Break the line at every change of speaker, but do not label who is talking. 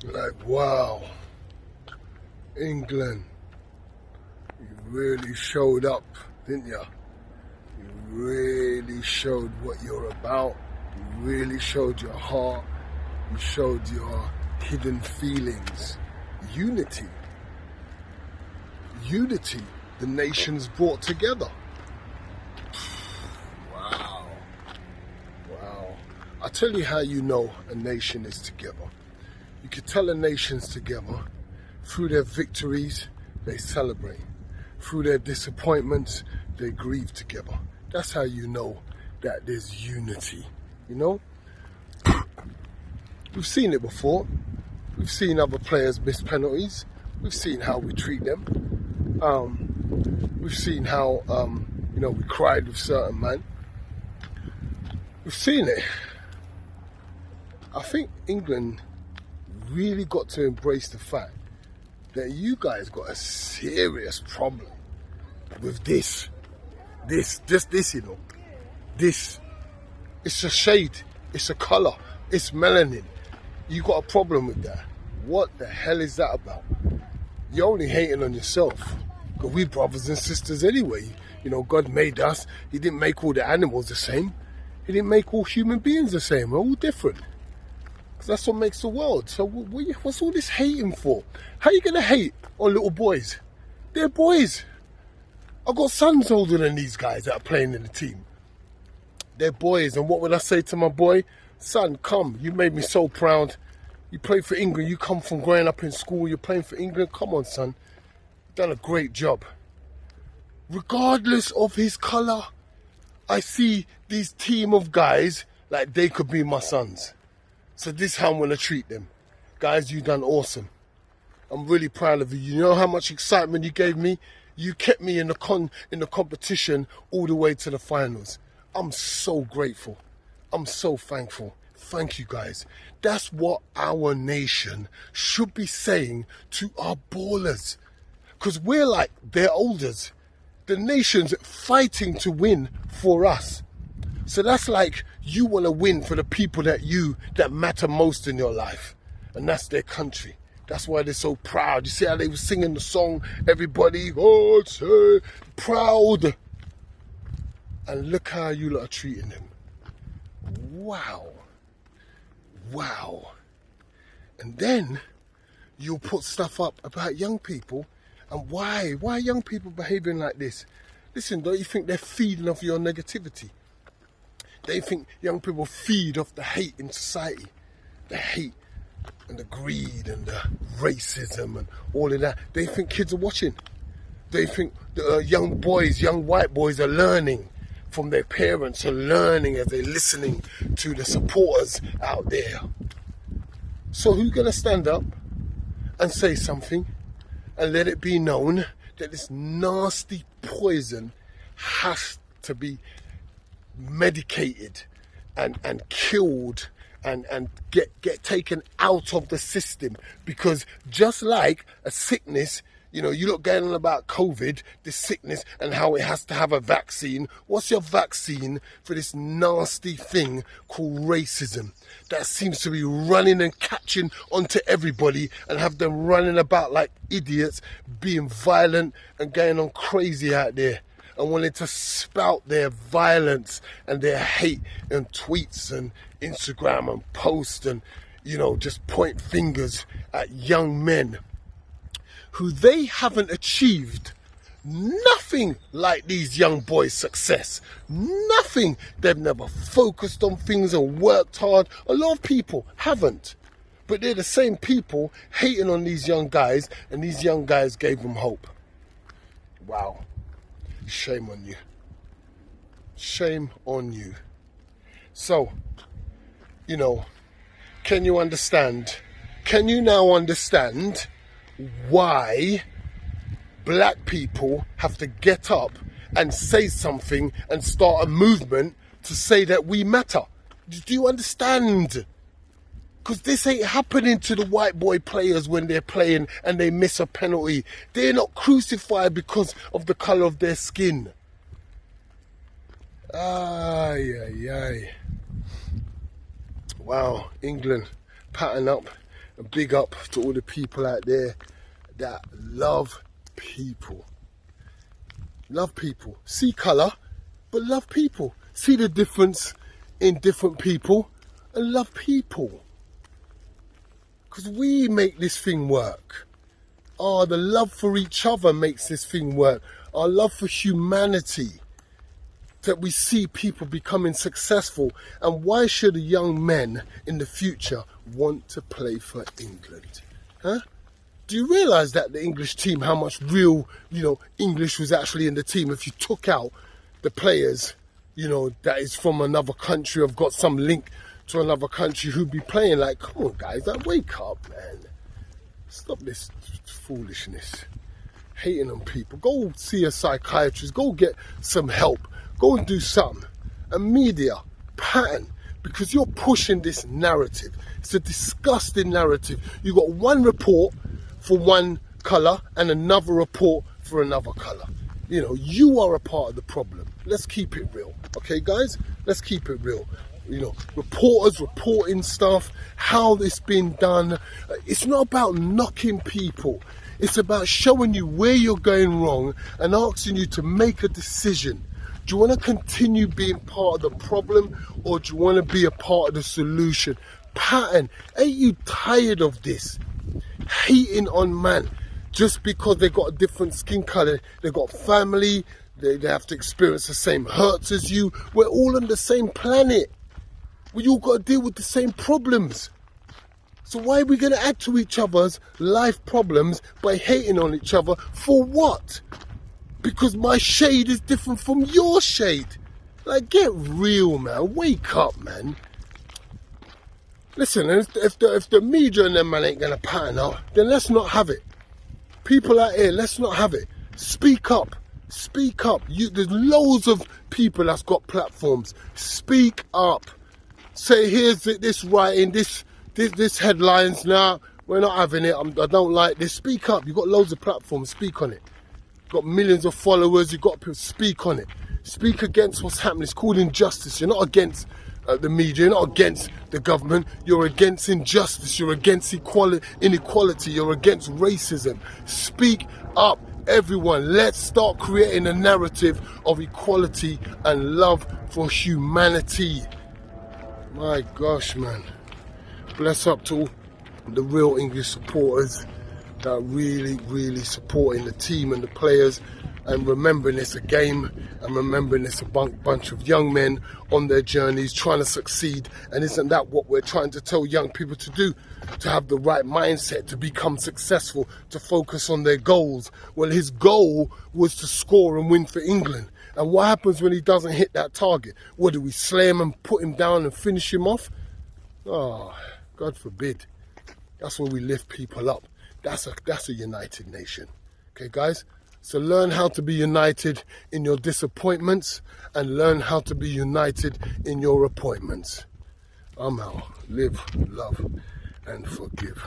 Like, wow, England, you really showed up, didn't you? You really showed what you're about. You really showed your heart. You showed your hidden feelings. Unity. Unity. The nations brought together. Wow. Wow. I'll tell you how you know a nation is together. You can tell a nation's together through their victories, they celebrate. Through their disappointments, they grieve together. That's how you know that there's unity, you know? We've seen it before. We've seen other players miss penalties. We've seen how we treat them. We've seen how, we cried with certain men. We've seen it. I think England really got to embrace the fact that you guys got a serious problem with this, you know. This, it's a shade, it's a colour, it's melanin. You got a problem with that. What the hell is that about? You're only hating on yourself. Because we brothers and sisters anyway. You know, God made us. He didn't make all the animals the same. He didn't make all human beings the same. We're all different. Because that's what makes the world. So what's all this hating for? How are you going to hate on little boys? They're boys. I've got sons older than these guys that are playing in the team. They're boys. And what would I say to my boy? Son, come. You made me so proud. You played for England. You come from growing up in school. You're playing for England. Come on, son. You've done a great job. Regardless of his colour, I see these team of guys like they could be my sons. So this is how I'm going to treat them. Guys, you done awesome. I'm really proud of you. You know how much excitement you gave me? You kept me in the competition all the way to the finals. I'm so grateful. I'm so thankful. Thank you, guys. That's what our nation should be saying to our ballers. Because we're like their elders. The nation's fighting to win for us. So that's like you want to win for the people that matter most in your life. And that's their country. That's why they're so proud. You see how they were singing the song, everybody, oh, say, proud. And look how you lot are treating them. Wow. Wow. And then you'll put stuff up about young people. And why? Why are young people behaving like this? Listen, don't you think they're feeding off your negativity? They think young people feed off the hate in society. The hate and the greed and the racism and all of that. They think kids are watching. They think the young boys, young white boys are learning from their parents, are learning as they're listening to the supporters out there. So who's going to stand up and say something and let it be known that this nasty poison has to be medicated and killed and get taken out of the system? Because just like a sickness, you know, you look going on about COVID, this sickness, and how it has to have a vaccine. What's your vaccine for this nasty thing called racism that seems to be running and catching onto everybody and have them running about like idiots, being violent and going on crazy out there and wanting to spout their violence and their hate and tweets and Instagram and post and, you know, just point fingers at young men who they haven't achieved nothing like these young boys' success. Nothing. They've never focused on things and worked hard. A lot of people haven't. But they're the same people hating on these young guys, and these young guys gave them hope. Wow. Shame on you. Shame on you. So, you know, can you understand? Can you now understand why black people have to get up and say something and start a movement to say that we matter? Do you understand? Because this ain't happening to the white boy players when they're playing and they miss a penalty. They're not crucified because of the colour of their skin. Ay, ay, ay. Wow, England, pattern up And big up to all the people out there that love people. Love people. See colour, but love people. See the difference in different people and love people. Because we make this thing work. The love for each other makes this thing work. Our love for humanity. That we see people becoming successful. And why should young men in the future want to play for England? Huh? Do you realise that the English team, how much real, English was actually in the team? If you took out the players, that is from another country, have got some link to another country who'd be playing, like, come on guys, wake up, man. Stop this foolishness. Hating on people. Go see a psychiatrist. Go get some help. Go and do something. And media, pattern. Because you're pushing this narrative. It's a disgusting narrative. You got one report for one colour and another report for another colour. You are a part of the problem. Let's keep it real. Okay, guys? Let's keep it real. Reporters reporting stuff, how it's been done. It's not about knocking people. It's about showing you where you're going wrong and asking you to make a decision. Do you want to continue being part of the problem, or do you want to be a part of the solution? Pattern, ain't you tired of this? Hating on man just because they got a different skin colour, they got family, they have to experience the same hurts as you. We're all on the same planet. We all got to deal with the same problems. So why are we going to add to each other's life problems by hating on each other? For what? Because my shade is different from your shade. Like, get real, man. Wake up, man. Listen, if the media and them man ain't going to pattern up, then let's not have it. People out here, let's not have it. Speak up. Speak up. There's loads of people that's got platforms. Speak up. Say, here's this writing, this headlines. Now, we're not having it. I don't like this. Speak up. You've got loads of platforms. Speak on it. You've got millions of followers. You've got to speak on it. Speak against what's happening. It's called injustice. You're not against the media. You're not against the government. You're against injustice. You're against inequality. You're against racism. Speak up, everyone. Let's start creating a narrative of equality and love for humanity. My gosh, man. Bless up to all the real English supporters that are really, really supporting the team and the players, and remembering it's a game, and remembering it's a bunch of young men on their journeys trying to succeed. And isn't that what we're trying to tell young people to do? To have the right mindset, to become successful, to focus on their goals. Well, his goal was to score and win for England. And what happens when he doesn't hit that target? What, do we slay him and put him down and finish him off? Oh, God forbid. That's where we lift people up. That's a united nation. Okay, guys? So learn how to be united in your disappointments and learn how to be united in your appointments. I'm out. Live, love, and forgive.